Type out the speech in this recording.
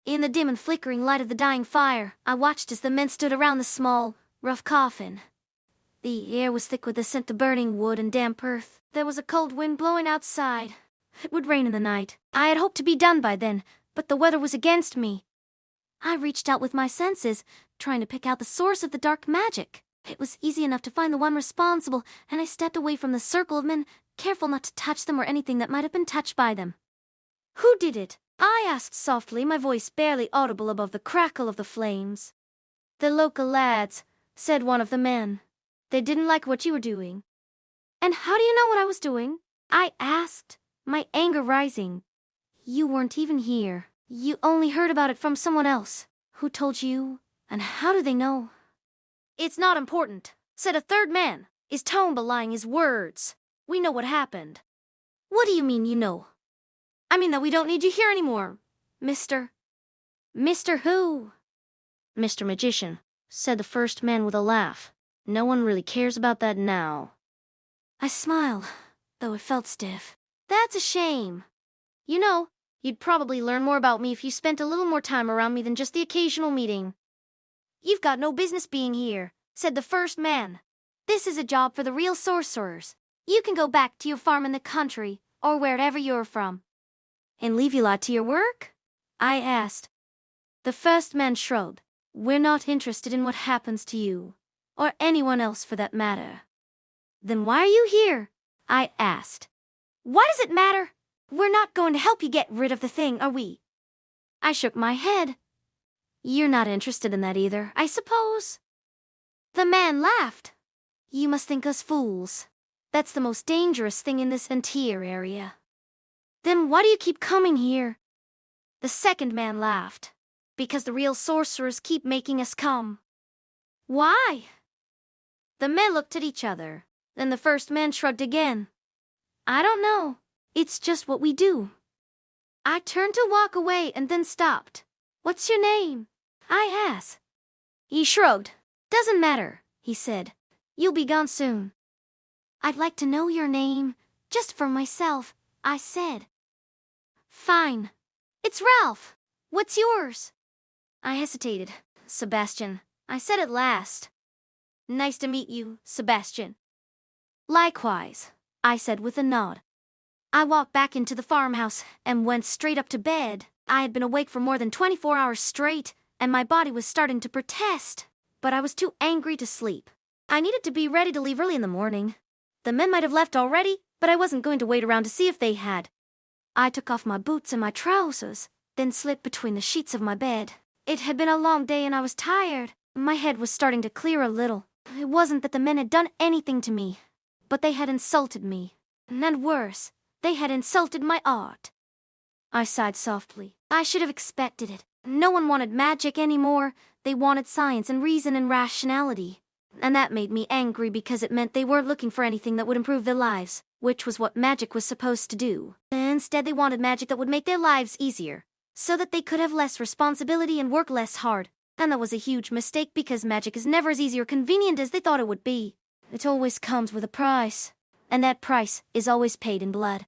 In the dim and flickering light of the dying fire, I watched as the men stood around the small, rough coffin. The air was thick with the scent of burning wood and damp earth. There was a cold wind blowing outside. It would rain in the night. I had hoped to be done by then, but the weather was against me. I reached out with my senses, trying to pick out the source of the dark magic. It was easy enough to find the one responsible, and I stepped away from the circle of men, careful not to touch them or anything that might have been touched by them. "Who did it?" I asked softly, my voice barely audible above the crackle of the flames. "The local lads," said one of the men. "They didn't like what you were doing." "And how do you know what I was doing?" I asked, my anger rising. "You weren't even here. You only heard about it from someone else. Who told you, and how do they know?" "It's not important," said a third man, his tone belying his words. "We know what happened." "What do you mean you know?" "I mean that we don't need you here anymore, Mr. Mr. who?" "Mr. Magician," said the first man with a laugh. "No one really cares about that now." I smiled, though it felt stiff. "That's a shame. You know, you'd probably learn more about me if you spent a little more time around me than just the occasional meeting." "You've got no business being here," said the first man. "This is a job for the real sorcerers. You can go back to your farm in the country, or wherever you're from." "And leave you lot to your work?" I asked. The first man shrugged. "We're not interested in what happens to you, or anyone else for that matter." "Then why are you here?" I asked. "Why does it matter? We're not going to help you get rid of the thing, are we?" I shook my head. "You're not interested in that either, I suppose?" The man laughed. "You must think us fools. That's the most dangerous thing in this entire area." "Then why do you keep coming here?" The second man laughed. "Because the real sorcerers keep making us come." "Why?" The men looked at each other. Then the first man shrugged again. "I don't know. It's just what we do." I turned to walk away and then stopped. "What's your name?" I asked. He shrugged. "Doesn't matter," he said. "You'll be gone soon." "I'd like to know your name, just for myself," I said. "Fine. It's Ralph. What's yours?" I hesitated. "Sebastian," I said at last. "Nice to meet you, Sebastian." "Likewise," I said with a nod. I walked back into the farmhouse and went straight up to bed. I had been awake for more than 24 hours straight, and my body was starting to protest, but I was too angry to sleep. I needed to be ready to leave early in the morning. The men might have left already, but I wasn't going to wait around to see if they had. I took off my boots and my trousers, then slipped between the sheets of my bed. It had been a long day and I was tired. My head was starting to clear a little. It wasn't that the men had done anything to me, but they had insulted me. And worse, they had insulted my art. I sighed softly. I should have expected it. No one wanted magic anymore. They wanted science and reason and rationality. And that made me angry because it meant they weren't looking for anything that would improve their lives, which was what magic was supposed to do. Instead, they wanted magic that would make their lives easier, so that they could have less responsibility and work less hard. And that was a huge mistake because magic is never as easy or convenient as they thought it would be. It always comes with a price, and that price is always paid in blood.